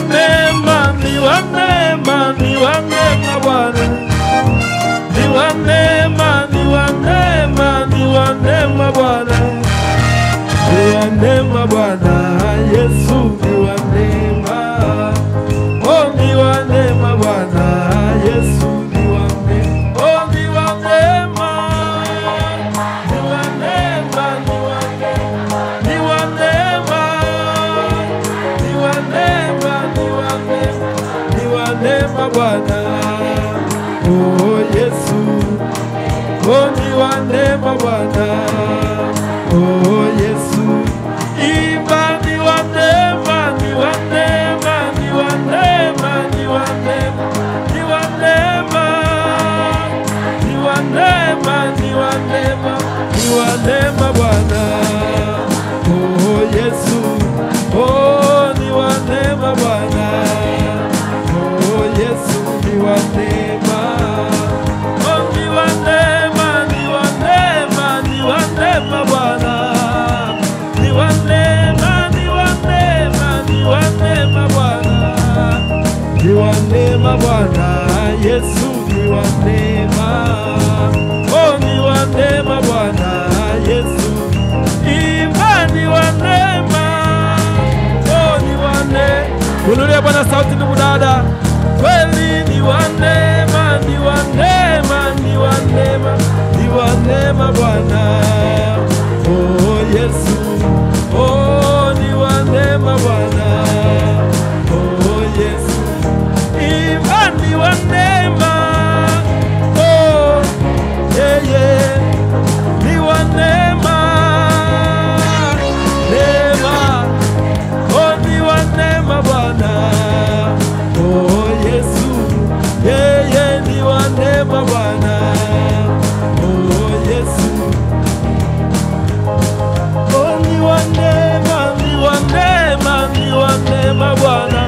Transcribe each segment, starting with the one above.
neema, ni wa neema, ni wa neema Bwana. Ni wa neema, ni wa neema, ni wa neema Bwana. Ni wa neema Bwana, Yesu ni wa neema. Oh, ni wa neema Bwana, Yesu ni wa neema. Oh, ni wa neema. Ni wa neema, ni wa neema. Ni wa neema. Ni wa neema, ni wa neema. Ni wa neema Bwana. Oh, Yesu. Oh, ni wa neema Bwana. Oh, Yesu. Iba ni wa neema, ni wa neema, ni wa neema, ni wa neema, ni wa neema, ni wa neema, ni wa neema, ni wa neema Bwana. Oh, Yesu. Oh, ni wa neema Bwana. Oh, Yesu ni wa neema. Oh, ni wa neema, ni wa neema, ni wa neema Bwana. Ni wa neema, ni wa neema, ni wa neema Bwana. Ni wa neema Bwana, Yesu ni wa neema. Oh, ni wa neema Bwana, Yesu. Imani wa neema. Oh, ni wa neema. Kunulia Bwana sauti ndugu dada. Kweli ni wa neema, ni wa neema, ni wa neema, ni wa neema Bwana. Oh, Yesu. Oh, ni wa neema Bwana. Oh, Yesu. Imani wa neema. Oh, yeah, yeah. Ni wa neema. Neema. Oh, ni wa neema Bwana. Oh, Yesu. Yeah, yeah, ni wa neema Bwana. Oh, Yesu. Oh, ni wa neema, ni wa neema, ni wa neema Bwana.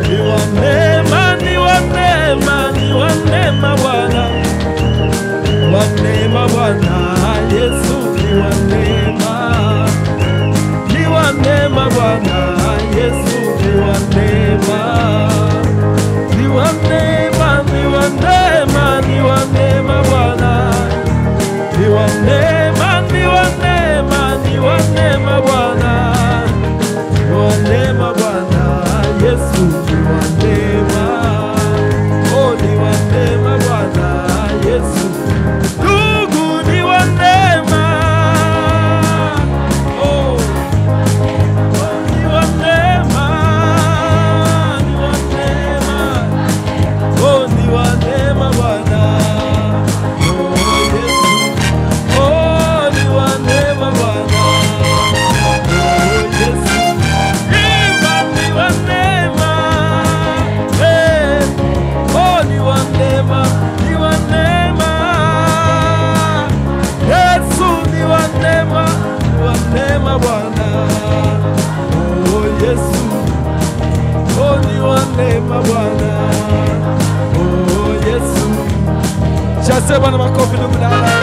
Ni wa neema, ni wa neema, ni wa neema Bwana. Wa neema Bwana, Yesu ni wa neema. Ni wa neema Bwana, Yesu ni wa neema. Ni wa neema, ni wa neema, ni wa neema Bwana. Ni wa neema, ni wa neema, ni wa neema Bwana. Ni wa neema Bwana, Yesu ni wa neema. Oh, ni wa neema Bwana, Yesu. Ndugu ni wa neema. Oh, ni wa neema, ni wa neema. Oh, ni wa neema Bwana. Oh, Yesu. Oh, ni wa neema Bwana. Oh, Yesu. Imba ni wa neema. Hey. Oh, ni wa neema, ni wa neema. Yesu ni wa neema, ni wa neema Bwana. Oh, Yesu. Oh, ni wa neema Bwana. Oh, Yesu. Chase Bwana makofi ndugu dada.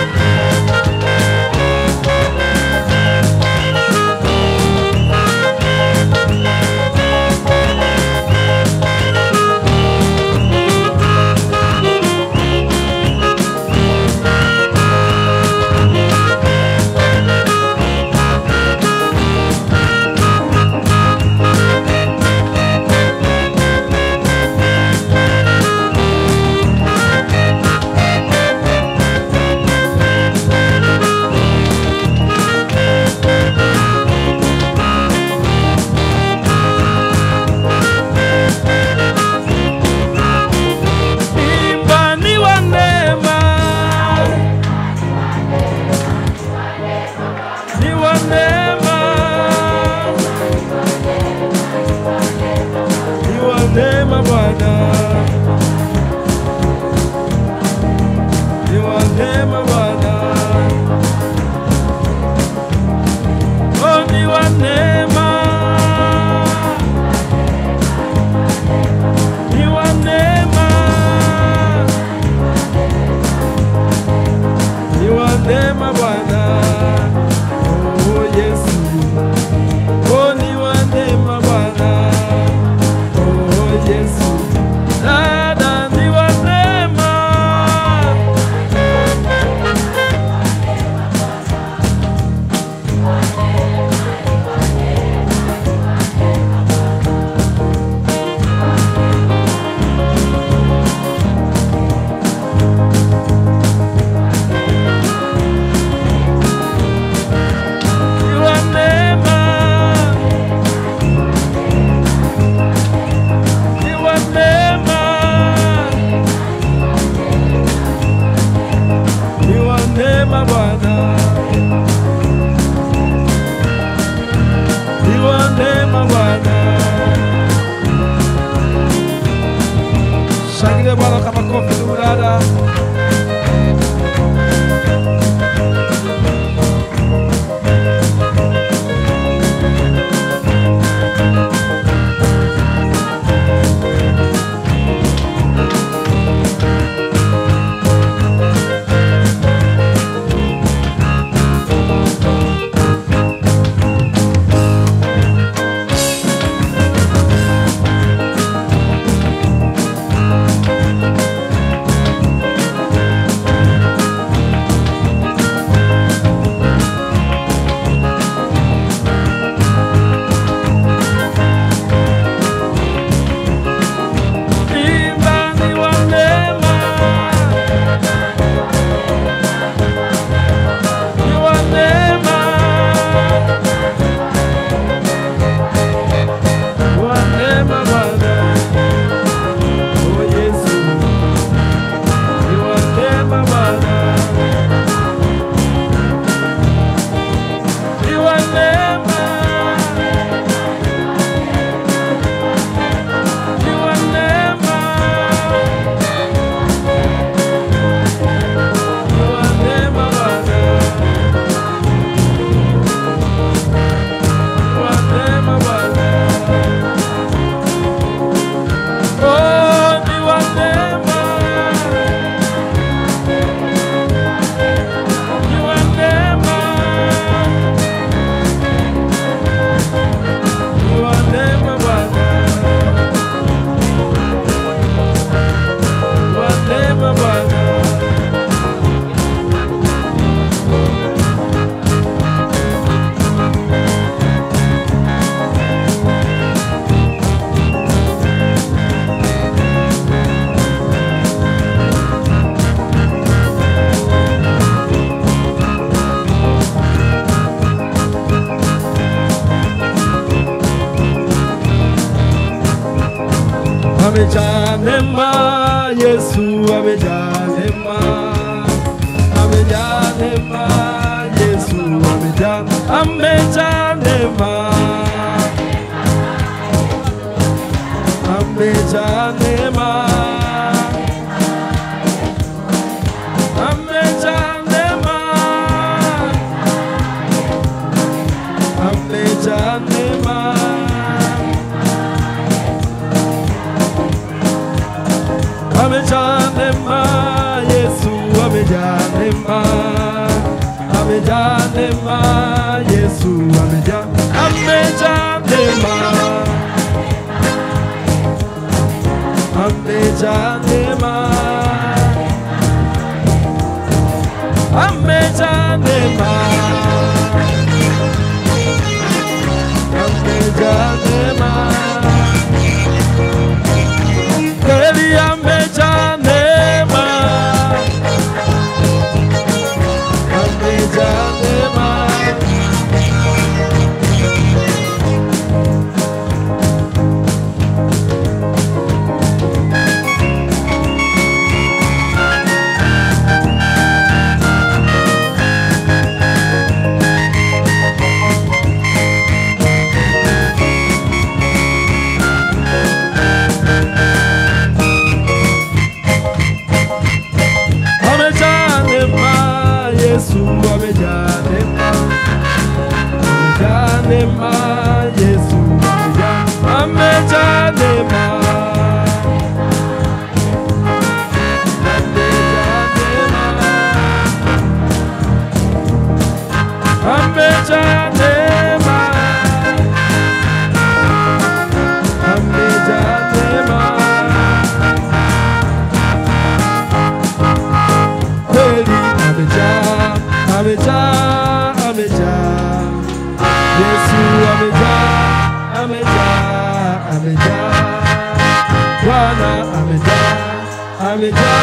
amejaa neema, Yesu amejaa neema, amejaa neema, Yesu amejaa neema, amejaa neema, amejaa neema, amejaa neema. Amejaa neema, Yesu amejaa neema, amejaa neema, Yesu amejaa neema, amejaa neema, amejaa neema, amejaa neema. Kweli amejaa neema, amejaa neema. Yesu amejaa neema, amejaa neema, Yesu amejaa neema, amejaa neema, amejaa neema, kweli amejaa, amejaa, amejaa, Yesu amejaa, amejaa, amejaa, Bwana amejaa, amejaa.